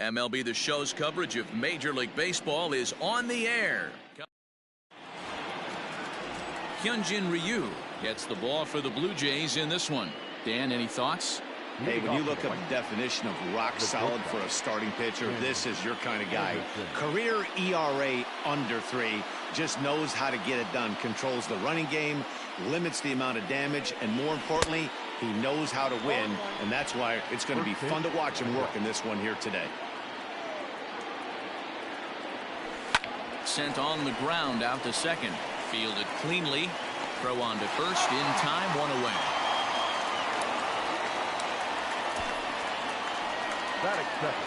MLB The Show's coverage of Major League Baseball is on the air. Hyunjin Ryu gets the ball for the Blue Jays in this one. Dan, any thoughts? Hey, when you look up the definition of rock solid for a starting pitcher, this is your kind of guy. Career ERA under 3, just knows how to get it done, controls the running game, limits the amount of damage, and more importantly, he knows how to win, and that's why it's going to be fun to watch him work in this one here today. Sent on the ground out to second. Fielded cleanly. Throw on to first. In time, 1 away.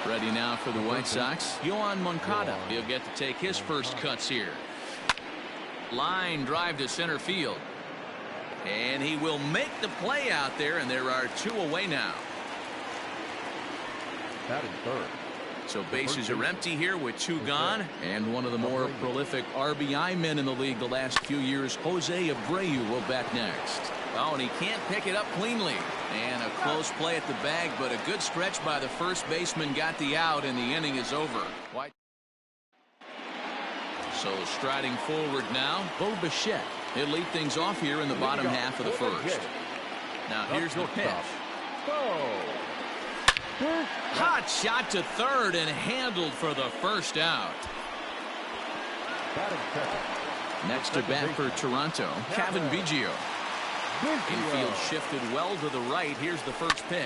Ready now for the White Sox. Yohan Moncada. He'll get to take his first cuts here. Line drive to center field. And he will make the play out there, and there are 2 away now. Batting third. So bases are empty here with 2 gone, and one of the more prolific RBI men in the league the last few years, Jose Abreu, will bat next. Oh, and he can't pick it up cleanly. And a close play at the bag, but a good stretch by the first baseman got the out, and the inning is over. White. So striding forward now, Bo Bichette. He'll lead things off here in the bottom half of the first. Now here's the pitch. Hot shot to third and handled for the first out. Next to bat for Toronto, Cavan Biggio. Infield shifted well to the right. Here's the first pitch.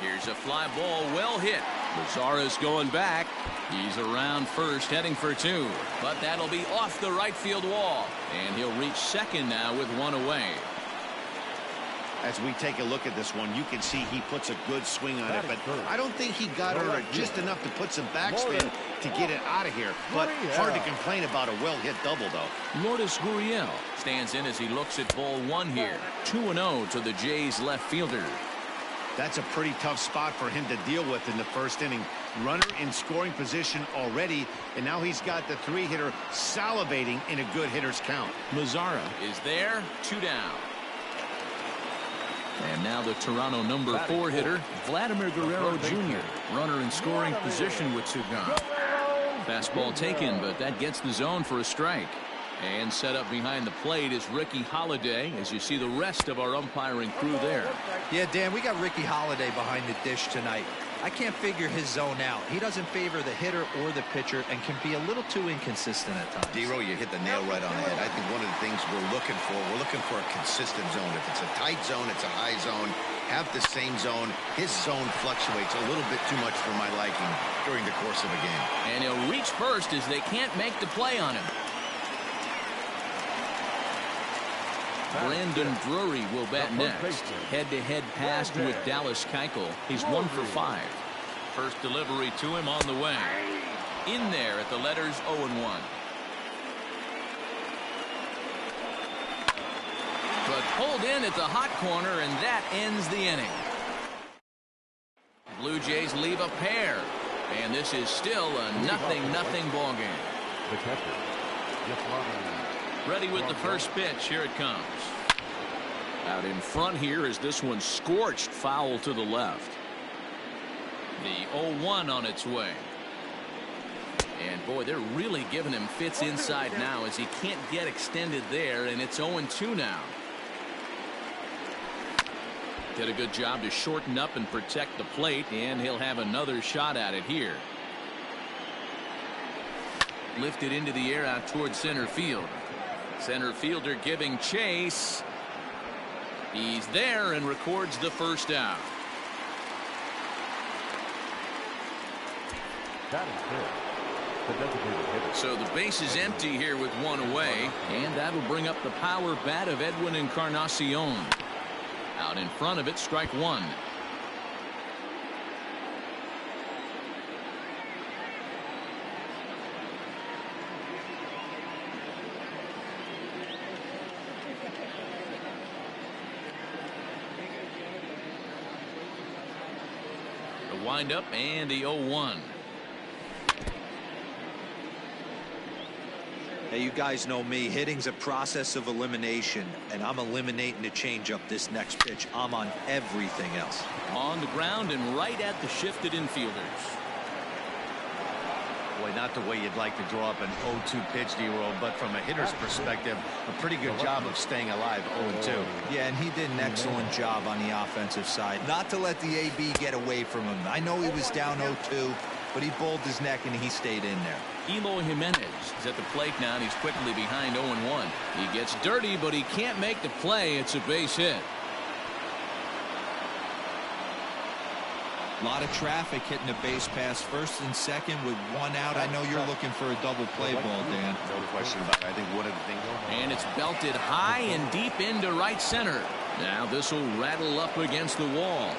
Here's a fly ball, well hit. Lazara's going back. He's around first, heading for 2. But that'll be off the right field wall. And he'll reach second now with 1 away. As we take a look at this one, you can see he puts a good swing on it, but I don't think he got her just enough to put some backspin to get it out of here. But hard to complain about a well-hit double, though. Lourdes Gurriel stands in as he looks at ball 1 here. 2-0 to the Jays left fielder. That's a pretty tough spot for him to deal with in the first inning. Runner in scoring position already, and now he's got the 3-hitter salivating in a good hitter's count. Mazara is there, 2 down. And now the Toronto number 4 hitter, Vladimir Guerrero Jr. Runner in scoring position with 2 gone. Fastball taken, but that gets the zone for a strike. And set up behind the plate is Ricky Holiday, as you see the rest of our umpiring crew there. Yeah, Dan, we got Ricky Holiday behind the dish tonight. I can't figure his zone out. He doesn't favor the hitter or the pitcher and can be a little too inconsistent at times. D-Row, you hit the nail right on the head. I think one of the things we're looking for a consistent zone. If it's a tight zone, it's a high zone. Have the same zone. His zone fluctuates a little bit too much for my liking during the course of a game. And he'll reach first as they can't make the play on him. Brandon Drury will bat next. Head-to-head pass with Dallas Keuchel. He's 1 for 5. First delivery to him on the way. In there at the letters 0-1. But pulled in at the hot corner, and that ends the inning. Blue Jays leave a pair, and this is still a 0-0 ball game. The catcher, Ready with the first pitch. Here it comes. Out in front here is this one scorched foul to the left. The 0-1 on its way. And boy, they're really giving him fits inside now as he can't get extended there, and it's 0-2 now. Did a good job to shorten up and protect the plate, and he'll have another shot at it here. Lifted into the air out towards center field. Center fielder giving chase. He's there and records the first out. So the base is empty here with 1 away, and that'll bring up the power bat of Edwin Encarnacion. Out in front of it, strike 1. Wind up and the 0-1. Hey, you guys know me. Hitting's a process of elimination, and I'm eliminating the changeup this next pitch. I'm on everything else. On the ground and right at the shifted infielders. Boy, not the way you'd like to draw up an 0-2 pitch, D-Roll, but from a hitter's perspective, a pretty good job of staying alive 0-2. Yeah, and he did an excellent job on the offensive side. Not to let the AB get away from him. I know he was down 0-2, but he bowled his neck and he stayed in there. Eloy Jimenez is at the plate now, and he's quickly behind 0-1. He gets dirty, but he can't make the play. It's a base hit. A lot of traffic hitting the base pass first and second with one out. I know you're looking for a double play ball, Dan. No question about it. I think one of the things. And it's belted high and deep into right center. Now this will rattle up against the wall.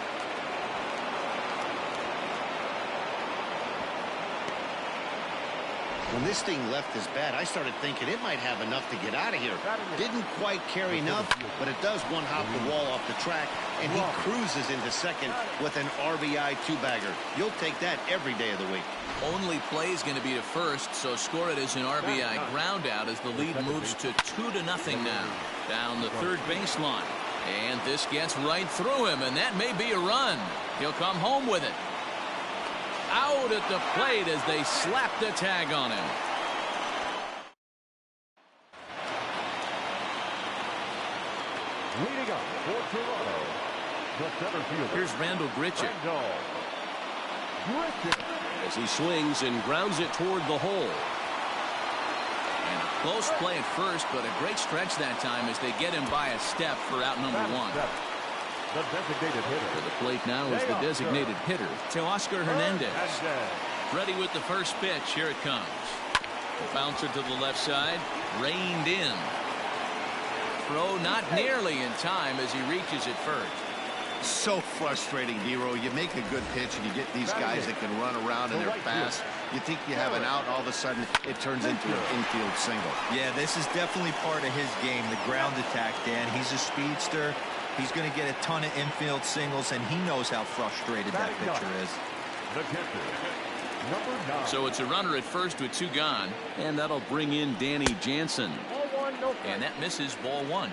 When this thing left his bat, I started thinking it might have enough to get out of here. Didn't quite carry enough, but it does one hop the wall off the track, and he cruises into second with an RBI two-bagger. You'll take that every day of the week. Only play is going to be to first, so score it as an RBI ground out as the lead moves to 2-0 now. Down the third baseline. And this gets right through him, and that may be a run. He'll come home with it. Out at the plate as they slap the tag on him. Leading up for Toronto, the center fielder. Here's Randall Grichuk as he swings and grounds it toward the hole. And a close play at first, but a great stretch that time as they get him by a step for out number one. The designated hitter. To the plate now is the designated hitter, Teoscar Hernandez. Ready with the first pitch. Here it comes. The bouncer to the left side, reined in. Throw not nearly in time as he reaches it first. So frustrating, D-Roll. You make a good pitch and you get these guys that can run around and they're fast. You think you have an out, all of a sudden it turns into an infield single. Yeah, this is definitely part of his game, the ground attack, Dan. He's a speedster. He's going to get a ton of infield singles, and he knows how frustrated that pitcher is. The catcher, number 9. So it's a runner at first with 2 gone, and that'll bring in Danny Jansen. And that misses ball 1.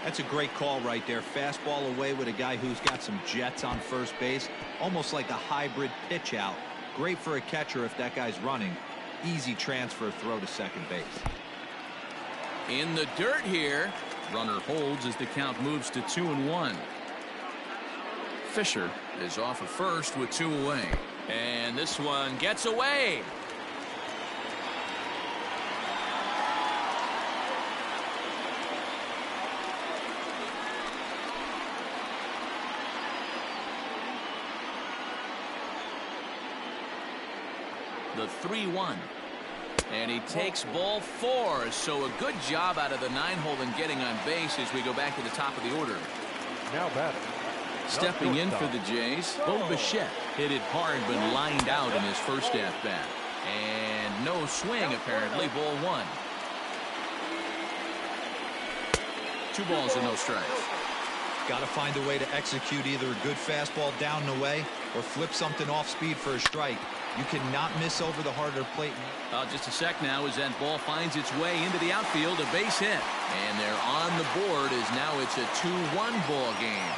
That's a great call right there. Fastball away with a guy who's got some jets on first base, almost like a hybrid pitch out. Great for a catcher if that guy's running. Easy transfer throw to second base. In the dirt here. Runner holds as the count moves to 2-1. Fisher is off of first with 2 away. And this one gets away. The 3-1. And he takes ball 4. So a good job out of the 9-hole in getting on base as we go back to the top of the order. Now batting. Stepping in for the Jays, Bo Bichette hit it hard but lined out in his first at-bat. And no swing apparently, ball 1. 2 balls and no strikes. Got to find a way to execute either a good fastball down and away or flip something off speed for a strike. You cannot miss over the harder plate. Just a sec now as that ball finds its way into the outfield, a base hit. And they're on the board as now it's a 2-1 ball game.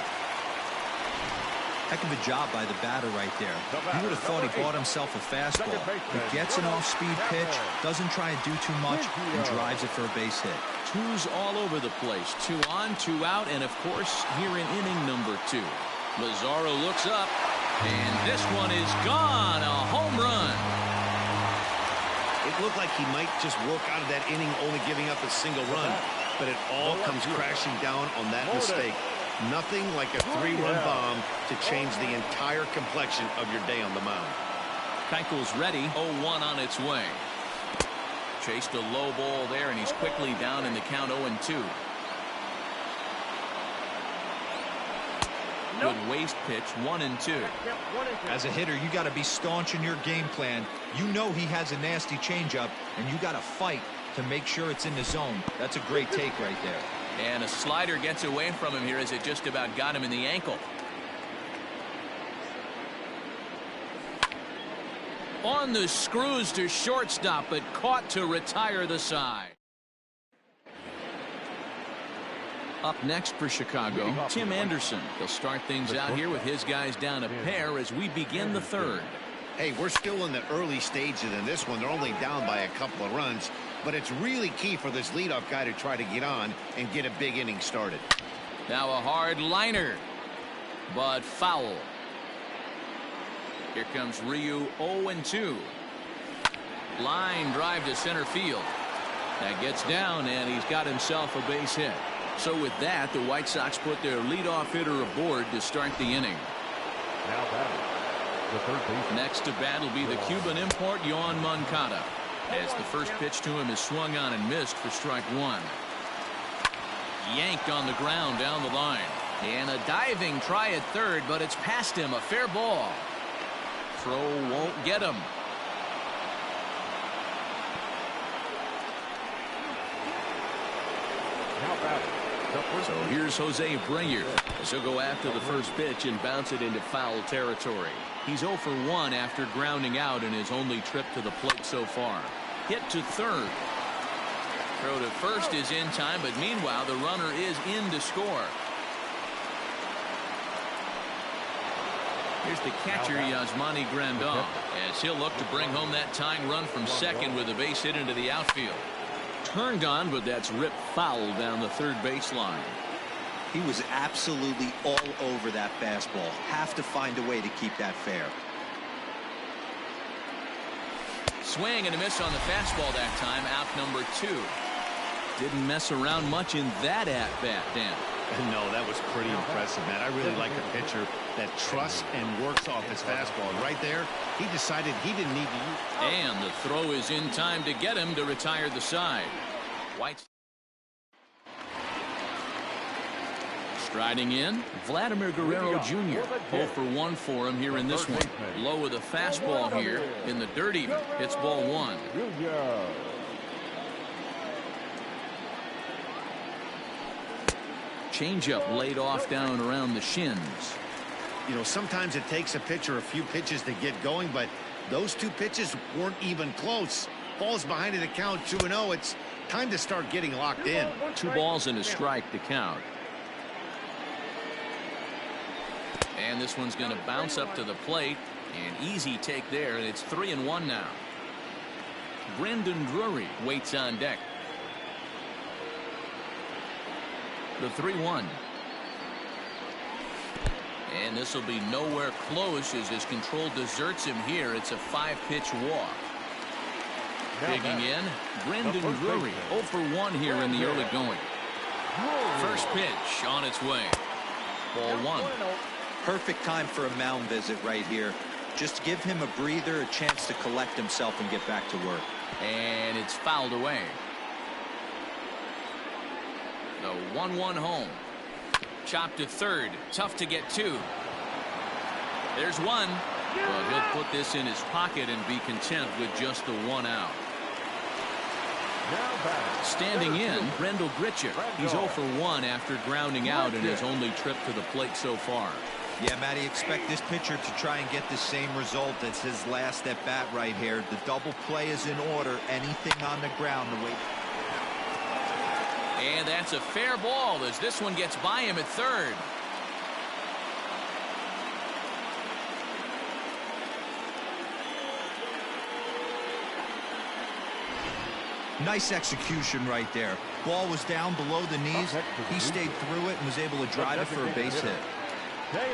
Heck of a job by the batter right there. You would have thought he bought himself a fastball. He gets an off-speed pitch, doesn't try and do too much, and drives it for a base hit. 2s all over the place. 2 on, 2 out, and of course here in inning number 2. Lazaro looks up, and this one is gone. A home run. It looked like he might just work out of that inning only giving up a single run, but it all comes crashing down on that mistake. Nothing like a 3-run bomb to change the entire complexion of your day on the mound. Keuchel's ready. 0-1 on its way. Chased a low ball there, and he's quickly down in the count 0-2. Good waste pitch, 1-2. As a hitter, you got to be staunch in your game plan. You know he has a nasty changeup, and you got to fight to make sure it's in the zone. That's a great take right there. And a slider gets away from him here as it just about got him in the ankle. On the screws to shortstop, but caught to retire the side. Up next for Chicago, Tim Anderson. He'll start things out here with his guys down a pair as we begin the third. Hey, we're still in the early stages in this one. They're only down by a couple of runs, but it's really key for this leadoff guy to try to get on and get a big inning started. Now a hard liner, but foul. Here comes Ryu, 0-2. Line drive to center field. That gets down, and he's got himself a base hit. So with that, the White Sox put their leadoff hitter aboard to start the inning. Now batting, the third baseman. Next to bat will be the Cuban import, Yoan Moncada, as the first pitch to him is swung on and missed for strike one. Yanked on the ground down the line. And a diving try at third, but it's past him. A fair ball. Throw won't get him. Now batting, the first So here's Jose Abreu as he'll go after the first pitch and bounce it into foul territory. He's 0 for 1 after grounding out in his only trip to the plate so far. Hit to third. Throw to first is in time, but meanwhile the runner is in to score. Here's the catcher, Yasmani Grandal, as he'll look to bring home that tying run from second with a base hit into the outfield. Turned on, but that's ripped foul down the third baseline. He was absolutely all over that fastball. Have to find a way to keep that fair. Swing and a miss on the fastball that time. Out number 2. Didn't mess around much in that at-bat, Dan. No, that was pretty impressive, man. I really like a pitcher that trusts and works off his fastball. Right there, he decided he didn't need to use. And the throw is in time to get him to retire the side. White. Striding in, Vladimir Guerrero Jr. 0 for 1 for him here in this one. Low with a fastball here in the dirt even. It's ball 1. Changeup laid off down around the shins. You know, sometimes it takes a pitcher a few pitches to get going, but those 2 pitches weren't even close. Falls behind in the count 2-0. It's time to start getting locked in. 2 balls and a strike to count. And this one's going to bounce up to the plate. An easy take there, and it's 3-1 now. Brandon Drury waits on deck. The 3-1. And this will be nowhere close as his control deserts him here. It's a 5-pitch walk. Digging in, Brandon Drury 0 for 1 here in the early going. First pitch on its way. Ball 1. Perfect time for a mound visit right here. Just give him a breather, a chance to collect himself and get back to work. And it's fouled away. The 1-1 home. Chopped to third. Tough to get to. There's one. But he'll put this in his pocket and be content with just the 1 out. Standing in, Brendel Gritcher. He's 0 for 1 after grounding out in his only trip to the plate so far. Yeah, Matty, expect this pitcher to try and get the same result as his last at bat right here. The double play is in order. Anything on the ground to wait. And that's a fair ball as this one gets by him at third. Nice execution right there. Ball was down below the knees. He stayed through it and was able to drive it for a base hit.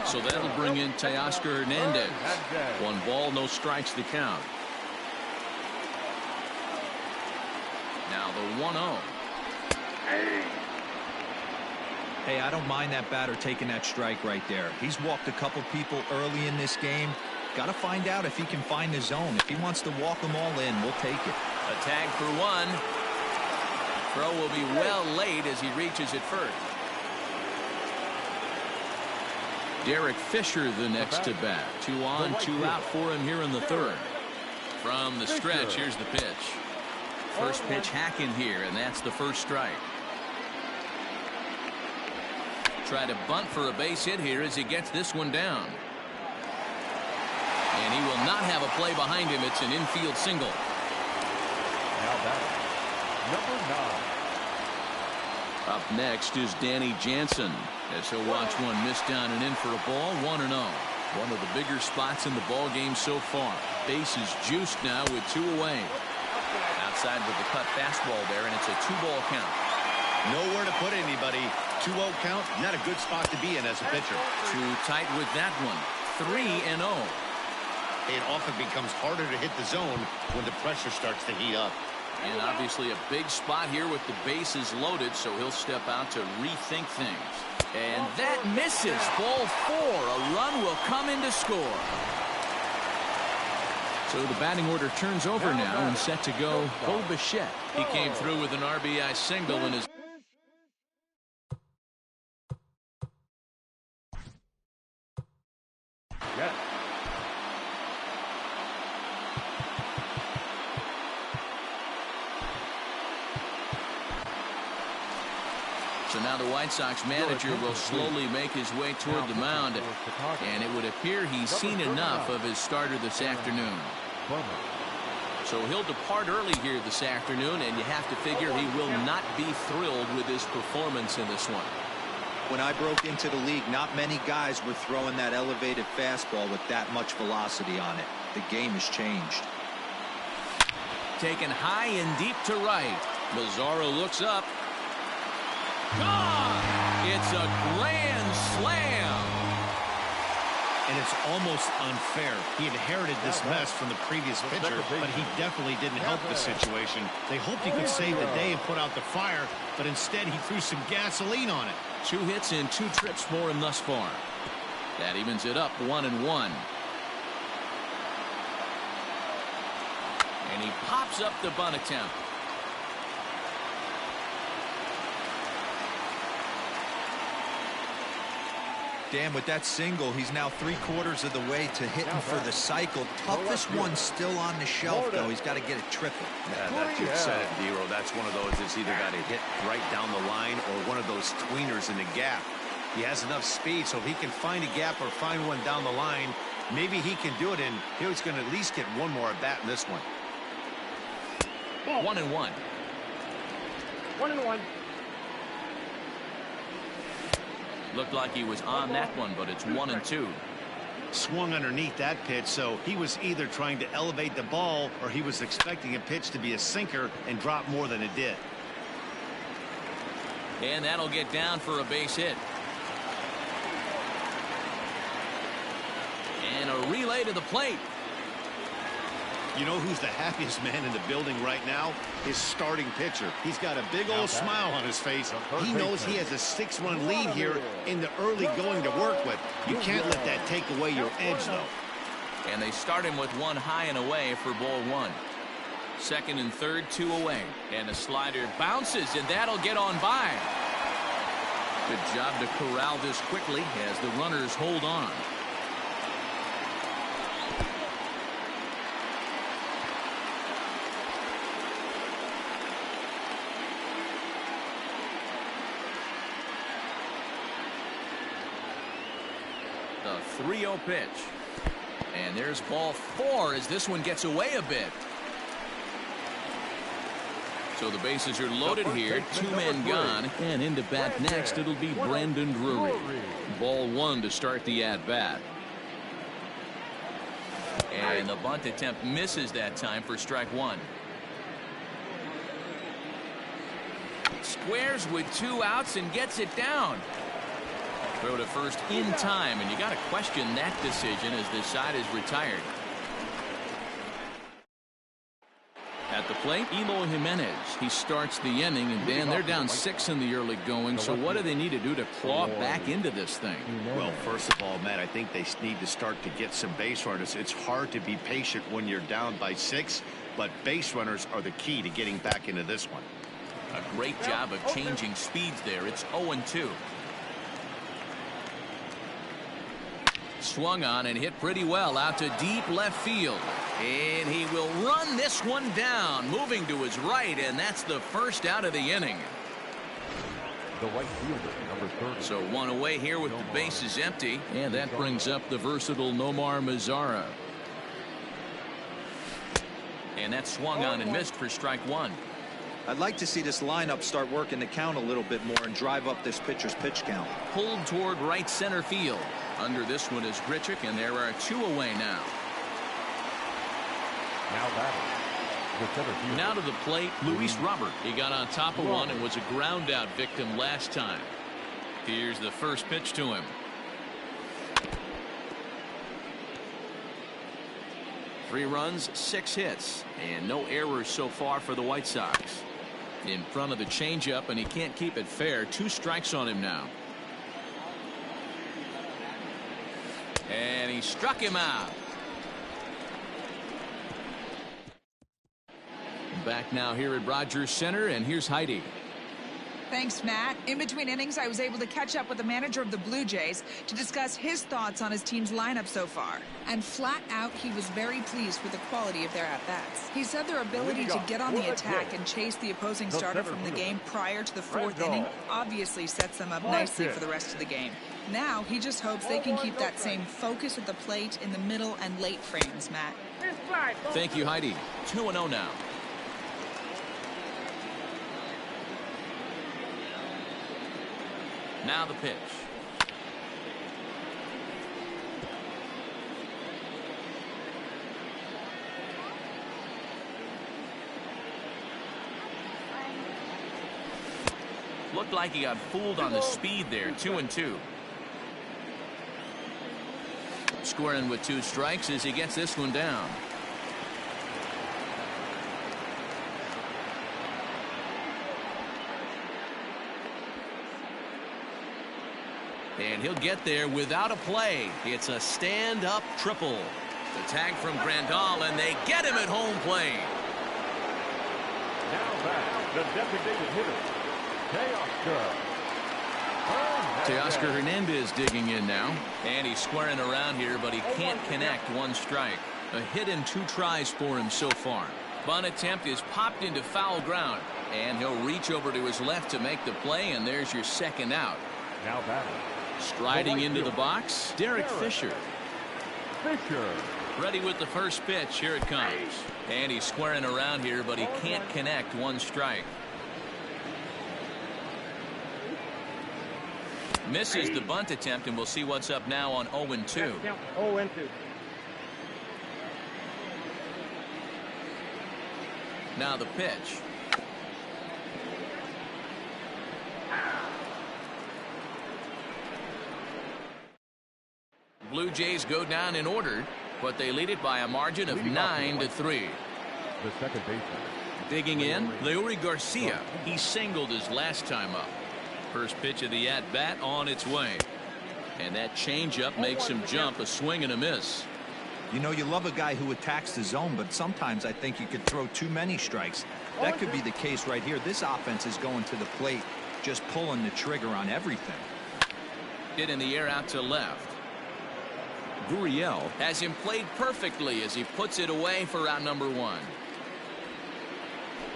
So that'll bring in Teoscar Hernandez. 1 ball, no strikes to count. Now the 1-0. Hey, I don't mind that batter taking that strike right there. He's walked a couple people early in this game. Got to find out if he can find the zone. If he wants to walk them all in, we'll take it. A tag for 1. Throw will be well late as he reaches it first. Derek Fisher the next to bat. 2 on, 2 out for him here in the third. From the stretch, here's the pitch. First pitch hacking here, and that's the first strike. Try to bunt for a base hit here as he gets this one down. And he will not have a play behind him. It's an infield single. Now batting, number 9. Up next is Danny Jansen as he'll watch one miss down and in for a ball. 1-0. One of the bigger spots in the ball game so far. Base is juiced now with 2 away. Outside with the cut fastball there, and it's a 2-ball count. Nowhere to put anybody. 2-0 count, not a good spot to be in as a pitcher. Too tight with that one. 3-0. It often becomes harder to hit the zone when the pressure starts to heat up. And obviously a big spot here with the bases loaded, so he'll step out to rethink things. And that misses. Ball 4. A run will come in to score. So the batting order turns over now and set to go Bo Bichette. He came through with an RBI single in his... Yes. So now the White Sox manager will slowly make his way toward the mound, and it would appear he's seen enough of his starter this afternoon. So he'll depart early here this afternoon, and you have to figure he will not be thrilled with his performance in this one. When I broke into the league, not many guys were throwing that elevated fastball with that much velocity on it. The game has changed. Taken high and deep to right. Mazzaro looks up. Gone! It's a grand slam. And it's almost unfair. He inherited this mess from the previous pitcher, but he definitely didn't help the situation. They hoped he could save the day and put out the fire, but instead he threw some gasoline on it. 2 hits and 2 trips for him thus far. That evens it up 1-1. And he pops up the bunt attempt. Dan, with that single, he's now 3/4 of the way to hitting for the cycle. Toughest one still on the shelf, though. He's got to get it triple. Yeah, that you said it, Dero. That's one of those that's either got to hit right down the line or one of those tweeners in the gap. He has enough speed, so if he can find a gap or find one down the line, maybe he can do it, and he's going to at least get one more at bat in this one. 1-1. 1-1. Looked like he was on that one, but it's 1-2. Swung underneath that pitch, so he was either trying to elevate the ball or he was expecting a pitch to be a sinker and drop more than it did. And that'll get down for a base hit. And a relay to the plate. You know who's the happiest man in the building right now? His starting pitcher. He's got a big old smile on his face. He knows he has a 6-run lead here in the early going to work with. You can't let that take away your edge, though. And they start him with 1 high and away for ball 1. Second and third, 2 away. And the slider bounces, and that'll get on by. Good job to corral this quickly as the runners hold on. The 3-0 pitch. And there's ball 4 as this one gets away a bit. So the bases are loaded here. 2 men gone. And into bat next, it'll be Brandon Drury. Ball 1 to start the at-bat. And the bunt attempt misses that time for strike 1. Squares with 2 outs and gets it down. Throw to first in time, and you got to question that decision as this side is retired. At the plate, Eloy Jimenez. He starts the inning, and Dan, they're down 6 in the early going. So what do they need to do to claw back into this thing? Well, first of all, Matt, I think they need to start to get some base runners. It's hard to be patient when you're down by 6, but base runners are the key to getting back into this one. A great job of changing speeds there. It's 0-2. Swung on and hit pretty well out to deep left field. And he will run this one down, moving to his right, and that's the first out of the inning. The right fielder, number 30. So 1 away here with the bases empty, and that brings up the versatile Nomar Mazara. And that swung on and missed for strike 1. I'd like to see this lineup start working the count a little bit more and drive up this pitcher's pitch count. Pulled toward right center field. Under this one is Grichuk, and there are 2 away now. Now batting, the center fielder. Now to the plate, Luis Robert. He got on top of one and was a ground out victim last time. Here's the first pitch to him. 3 runs, 6 hits, and no errors so far for the White Sox. In front of the changeup, and he can't keep it fair. 2 strikes on him now. And he struck him out. Back now here at Rogers Center, and here's Heidi. Thanks, Matt. In between innings, I was able to catch up with the manager of the Blue Jays to discuss his thoughts on his team's lineup so far. And flat out, he was very pleased with the quality of their at-bats. He said their ability to get on the attack and chase the opposing starter from the game prior to the 4th inning obviously sets them up nicely for the rest of the game. Now, he just hopes they can keep that same focus at the plate in the middle and late frames, Matt. Thank you, Heidi. 2-0 now. Now the pitch. Looked like he got fooled on the speed there. 2-2. Squaring with 2 strikes as he gets this one down. And he'll get there without a play. It's a stand-up triple. The tag from Grandal, and they get him at home plate. Now back, the designated hitter, Teoscar Hernandez digging in now. And he's squaring around here, but he can't connect. 1 strike. A hit and 2 tries for him so far. Bunt attempt is popped into foul ground. And he'll reach over to his left to make the play, and there's your 2nd out. Now batting. Striding into the box, Derek Fisher. Fisher. Ready with the first pitch. Here it comes. And he's squaring around here, but he can't connect. 1 strike. Misses the bunt attempt, and we'll see what's up now on 0-2. 0-2. Now the pitch. Blue Jays go down in order, but they lead it by a margin of 9-3. The second baseman. Digging in, Leury Garcia. He singled his last time up. First pitch of the at-bat on its way. And that changeup makes him jump. A swing and a miss. You know, you love a guy who attacks the zone, but sometimes I think you could throw too many strikes. That could be the case right here. This offense is going to the plate, just pulling the trigger on everything. Hit in the air out to left. Gurriel has him played perfectly as he puts it away for out number 1.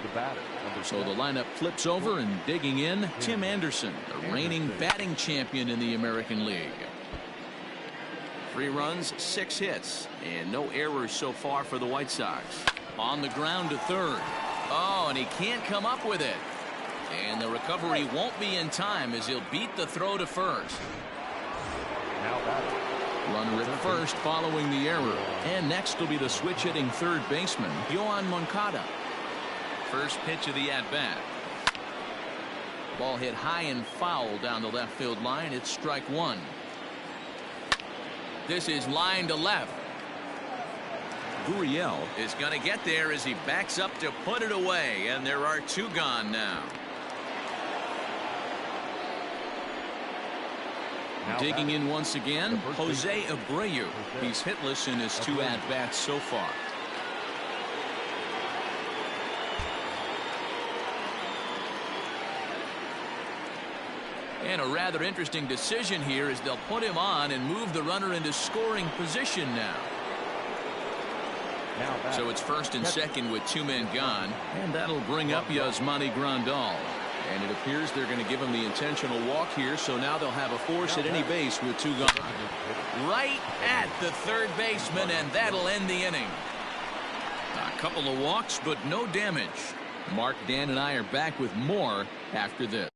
The batter. So the lineup flips over, and digging in, Tim Anderson, the reigning batting champion in the American League. 3 runs, 6 hits, and no errors so far for the White Sox. On the ground to 3rd. Oh, and he can't come up with it. And the recovery won't be in time as he'll beat the throw to 1st. Now batting. Runner at 1st following the error. And next will be the switch-hitting 3rd baseman, Yohan Moncada. First pitch of the at-bat. Ball hit high and foul down the left field line. It's strike 1. This is line to left. Gurriel is going to get there as he backs up to put it away, and there are 2 gone now. Digging in once again, Jose Abreu. He's hitless in his 2 at-bats so far. And a rather interesting decision here as they'll put him on and move the runner into scoring position now. So it's 1st and 2nd with 2 men gone, and that'll bring up Yasmani Grandal. And it appears they're going to give him the intentional walk here, so now they'll have a force at any base with 2 gone. Right at the 3rd baseman, and that'll end the inning. A couple of walks, but no damage. Mark, Dan, and I are back with more after this.